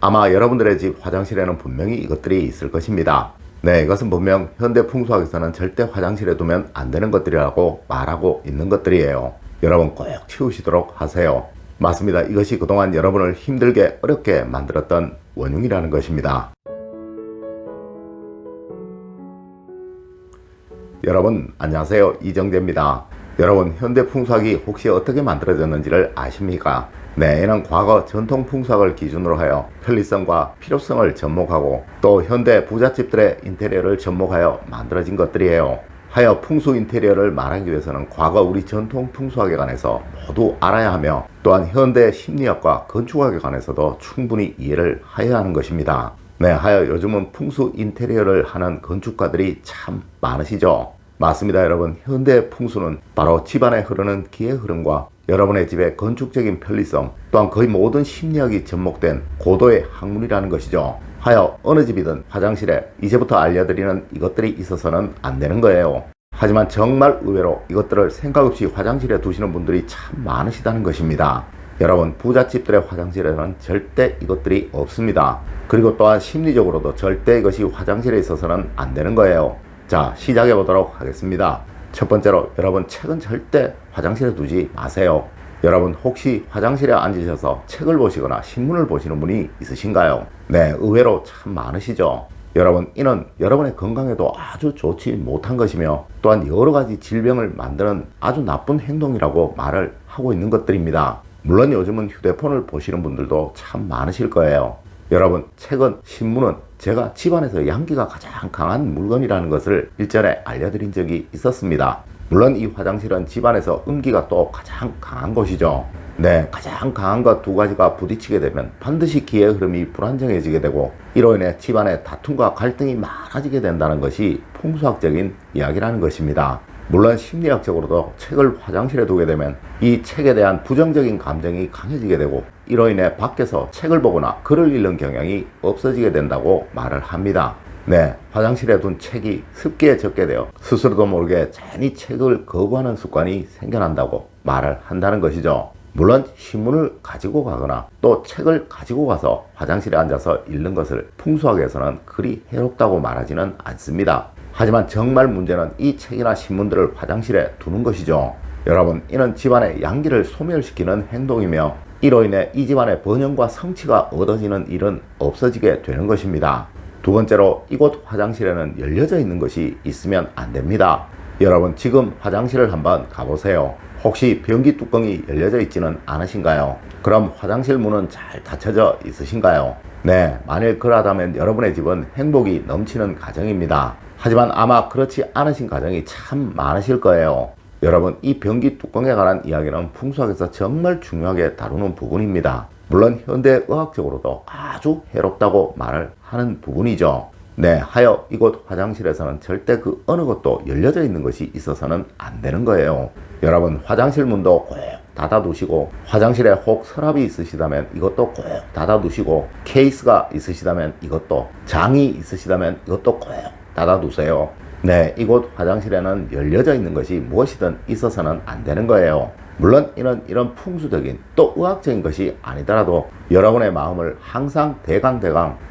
아마 여러분들의 집 화장실에는 분명히 이것들이 있을 것입니다. 네, 이것은 분명 현대 풍수학에서는 절대 화장실에 두면 안 되는 것들이라고 말하고 있는 것들이에요. 여러분 꼭 치우시도록 하세요. 맞습니다. 이것이 그동안 여러분을 힘들게 어렵게 만들었던 원흉이라는 것입니다. 여러분 안녕하세요, 이정재입니다. 여러분 현대 풍수학이 혹시 어떻게 만들어졌는지를 아십니까? 네, 이는 과거 전통 풍수학을 기준으로 하여 편리성과 필요성을 접목하고 또 현대 부잣집들의 인테리어를 접목하여 만들어진 것들이에요. 하여 풍수 인테리어를 말하기 위해서는 과거 우리 전통 풍수학에 관해서 모두 알아야 하며 또한 현대 심리학과 건축학에 관해서도 충분히 이해를 해야 하는 것입니다. 네, 하여 요즘은 풍수 인테리어를 하는 건축가들이 참 많으시죠? 맞습니다. 여러분, 현대 풍수는 바로 집안에 흐르는 기의 흐름과 여러분의 집의 건축적인 편리성 또한 거의 모든 심리학이 접목된 고도의 학문이라는 것이죠. 하여 어느 집이든 화장실에 이제부터 알려드리는 이것들이 있어서는 안 되는 거예요. 하지만 정말 의외로 이것들을 생각 없이 화장실에 두시는 분들이 참 많으시다는 것입니다. 여러분, 부잣집들의 화장실에는 절대 이것들이 없습니다. 그리고 또한 심리적으로도 절대 이것이 화장실에 있어서는 안 되는 거예요. 자, 시작해 보도록 하겠습니다. 첫 번째로 여러분, 책은 절대 화장실에 두지 마세요. 여러분 혹시 화장실에 앉으셔서 책을 보시거나 신문을 보시는 분이 있으신가요? 네, 의외로 참 많으시죠. 여러분, 이는 여러분의 건강에도 아주 좋지 못한 것이며 또한 여러가지 질병을 만드는 아주 나쁜 행동이라고 말을 하고 있는 것들입니다. 물론 요즘은 휴대폰을 보시는 분들도 참 많으실 거예요. 여러분, 책은, 신문은 제가 집안에서 양기가 가장 강한 물건이라는 것을 일전에 알려드린 적이 있었습니다. 물론 이 화장실은 집안에서 음기가 또 가장 강한 곳이죠. 네, 가장 강한 것 두 가지가 부딪히게 되면 반드시 기의 흐름이 불안정해지게 되고 이로 인해 집안에 다툼과 갈등이 많아지게 된다는 것이 풍수학적인 이야기라는 것입니다. 물론 심리학적으로도 책을 화장실에 두게 되면 이 책에 대한 부정적인 감정이 강해지게 되고 이로 인해 밖에서 책을 보거나 글을 읽는 경향이 없어지게 된다고 말을 합니다. 네, 화장실에 둔 책이 습기에 젖게 되어 스스로도 모르게 괜히 책을 거부하는 습관이 생겨난다고 말을 한다는 것이죠. 물론 신문을 가지고 가거나 또 책을 가지고 가서 화장실에 앉아서 읽는 것을 풍수학에서는 그리 해롭다고 말하지는 않습니다. 하지만 정말 문제는 이 책이나 신문들을 화장실에 두는 것이죠. 여러분, 이는 집안의 양기를 소멸시키는 행동이며 이로 인해 이 집안의 번영과 성취가 얻어지는 일은 없어지게 되는 것입니다. 두 번째로, 이곳 화장실에는 열려져 있는 것이 있으면 안 됩니다. 여러분, 지금 화장실을 한번 가보세요. 혹시 변기 뚜껑이 열려져 있지는 않으신가요? 그럼 화장실 문은 잘 닫혀져 있으신가요? 네, 만일 그러하다면 여러분의 집은 행복이 넘치는 가정입니다. 하지만 아마 그렇지 않으신 가정이 참 많으실 거예요. 여러분, 이 변기 뚜껑에 관한 이야기는 풍수학에서 정말 중요하게 다루는 부분입니다. 물론 현대의학적으로도 아주 해롭다고 말을 하는 부분이죠. 네, 하여 이곳 화장실에서는 절대 그 어느 것도 열려져 있는 것이 있어서는 안 되는 거예요. 여러분, 화장실 문도 꼭 닫아두시고 화장실에 혹 서랍이 있으시다면 이것도 꼭 닫아두시고 케이스가 있으시다면 이것도, 장이 있으시다면 이것도 꼭 닫아두세요. 네, 이곳 화장실에는 열려져 있는 것이 무엇이든 있어서는 안 되는 거예요. 물론 이런 풍수적인 또 의학적인 것이 아니더라도 여러분의 마음을 항상 대강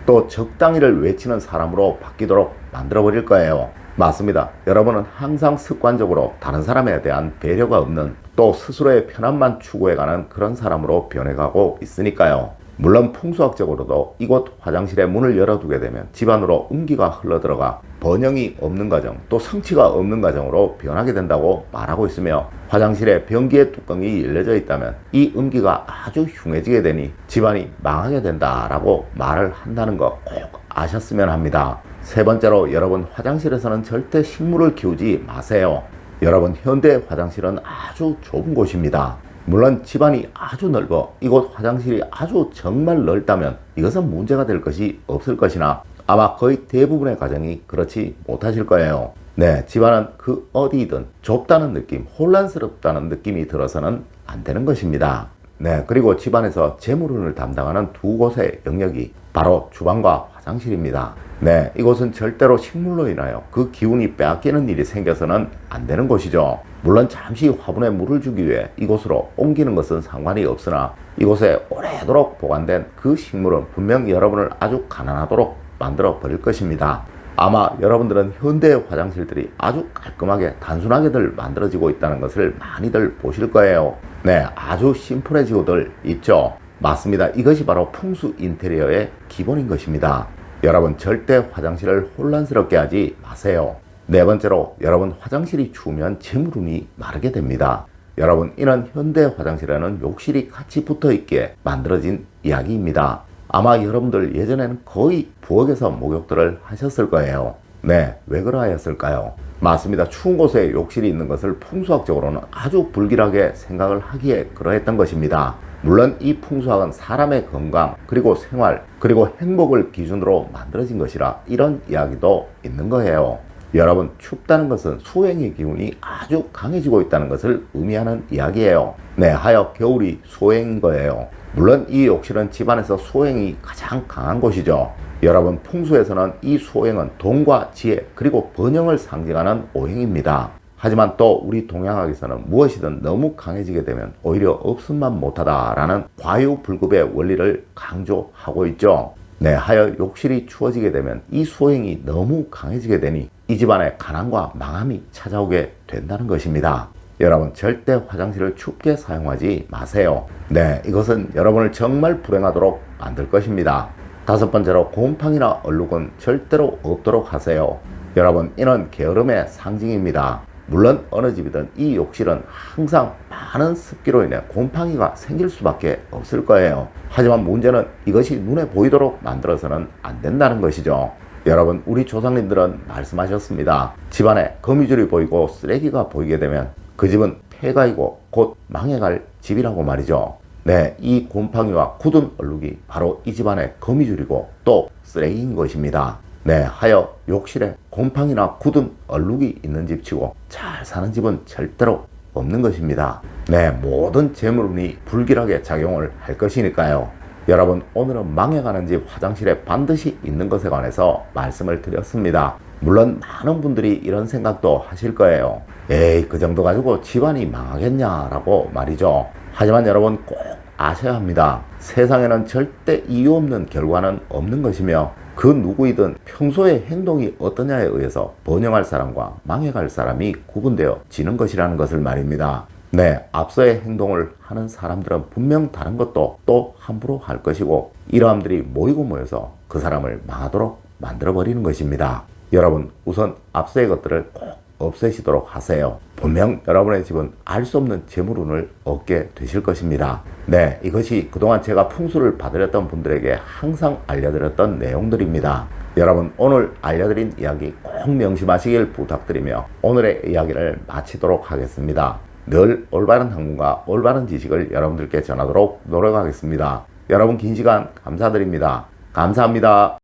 또 적당히를 외치는 사람으로 바뀌도록 만들어 버릴 거예요. 맞습니다. 여러분은 항상 습관적으로 다른 사람에 대한 배려가 없는 또 스스로의 편안만 추구해가는 그런 사람으로 변해가고 있으니까요. 물론 풍수학적으로도 이곳 화장실의 문을 열어두게 되면 집안으로 음기가 흘러들어가 번영이 없는 가정 또 성취가 없는 가정으로 변하게 된다고 말하고 있으며 화장실에 변기의 뚜껑이 열려져 있다면 이 음기가 아주 흉해지게 되니 집안이 망하게 된다라고 말을 한다는 거 꼭 아셨으면 합니다. 세 번째로, 여러분 화장실에서는 절대 식물을 키우지 마세요. 여러분, 현대 화장실은 아주 좁은 곳입니다. 물론 집안이 아주 넓어 이곳 화장실이 아주 정말 넓다면 이것은 문제가 될 것이 없을 것이나 아마 거의 대부분의 가정이 그렇지 못하실 거예요. 네, 집안은 그 어디든 좁다는 느낌, 혼란스럽다는 느낌이 들어서는 안 되는 것입니다. 네, 그리고 집안에서 재물운을 담당하는 두 곳의 영역이 바로 주방과 화장실입니다. 네, 이곳은 절대로 식물로 인하여 그 기운이 빼앗기는 일이 생겨서는 안 되는 곳이죠. 물론 잠시 화분에 물을 주기 위해 이곳으로 옮기는 것은 상관이 없으나 이곳에 오래도록 보관된 그 식물은 분명 여러분을 아주 가난하도록 만들어 버릴 것입니다. 아마 여러분들은 현대의 화장실들이 아주 깔끔하게 단순하게들 만들어지고 있다는 것을 많이들 보실 거예요. 네, 아주 심플해지고들 있죠. 맞습니다. 이것이 바로 풍수 인테리어의 기본인 것입니다. 여러분 절대 화장실을 혼란스럽게 하지 마세요. 네 번째로, 여러분 화장실이 추우면 재물운이 마르게 됩니다. 여러분, 이는 현대 화장실에는 욕실이 같이 붙어 있기에 만들어진 이야기입니다. 아마 여러분들 예전에는 거의 부엌에서 목욕들을 하셨을 거예요. 네, 왜 그러하였을까요? 맞습니다. 추운 곳에 욕실이 있는 것을 풍수학적으로는 아주 불길하게 생각을 하기에 그러했던 것입니다. 물론 이 풍수학은 사람의 건강, 그리고 생활, 그리고 행복을 기준으로 만들어진 것이라 이런 이야기도 있는 거예요. 여러분, 춥다는 것은 수행의 기운이 아주 강해지고 있다는 것을 의미하는 이야기예요. 네, 하여 겨울이 수행인 거예요. 물론 이 욕실은 집안에서 수행이 가장 강한 곳이죠. 여러분, 풍수에서는 이 수행은 돈과 지혜 그리고 번영을 상징하는 오행입니다. 하지만 또 우리 동양학에서는 무엇이든 너무 강해지게 되면 오히려 없음만 못하다라는 과유불급의 원리를 강조하고 있죠. 네, 하여 욕실이 추워지게 되면 이 수행이 너무 강해지게 되니 이 집안에 가난과 망함이 찾아오게 된다는 것입니다. 여러분, 절대 화장실을 춥게 사용하지 마세요. 네, 이것은 여러분을 정말 불행하도록 만들 것입니다. 다섯 번째로, 곰팡이나 얼룩은 절대로 없도록 하세요. 여러분, 이는 게으름의 상징입니다. 물론 어느 집이든 이 욕실은 항상 많은 습기로 인해 곰팡이가 생길 수밖에 없을 거예요. 하지만 문제는 이것이 눈에 보이도록 만들어서는 안 된다는 것이죠. 여러분, 우리 조상님들은 말씀하셨습니다. 집안에 거미줄이 보이고 쓰레기가 보이게 되면 그 집은 폐가이고 곧 망해갈 집이라고 말이죠. 네, 이 곰팡이와 굳은 얼룩이 바로 이 집안의 거미줄이고 또 쓰레기인 것입니다. 네, 하여 욕실에 곰팡이나 굳은 얼룩이 있는 집치고 잘 사는 집은 절대로 없는 것입니다. 네, 모든 재물운이 불길하게 작용을 할 것이니까요. 여러분, 오늘은 망해가는 집 화장실에 반드시 있는 것에 관해서 말씀을 드렸습니다. 물론 많은 분들이 이런 생각도 하실 거예요. 에이, 그 정도 가지고 집안이 망하겠냐라고 말이죠. 하지만 여러분 꼭 아셔야 합니다. 세상에는 절대 이유 없는 결과는 없는 것이며 그 누구이든 평소의 행동이 어떠냐에 의해서 번영할 사람과 망해갈 사람이 구분되어 지는 것이라는 것을 말입니다. 네, 앞서의 행동을 하는 사람들은 분명 다른 것도 또 함부로 할 것이고 이러함들이 모이고 모여서 그 사람을 망하도록 만들어버리는 것입니다. 여러분, 우선 앞서의 것들을 꼭 없애시도록 하세요. 분명 여러분의 집은 알 수 없는 재물운을 얻게 되실 것입니다. 네, 이것이 그동안 제가 풍수를 봐드렸던 분들에게 항상 알려드렸던 내용들입니다. 여러분, 오늘 알려드린 이야기 꼭 명심하시길 부탁드리며 오늘의 이야기를 마치도록 하겠습니다. 늘 올바른 학문과 올바른 지식을 여러분들께 전하도록 노력하겠습니다. 여러분, 긴 시간 감사드립니다. 감사합니다.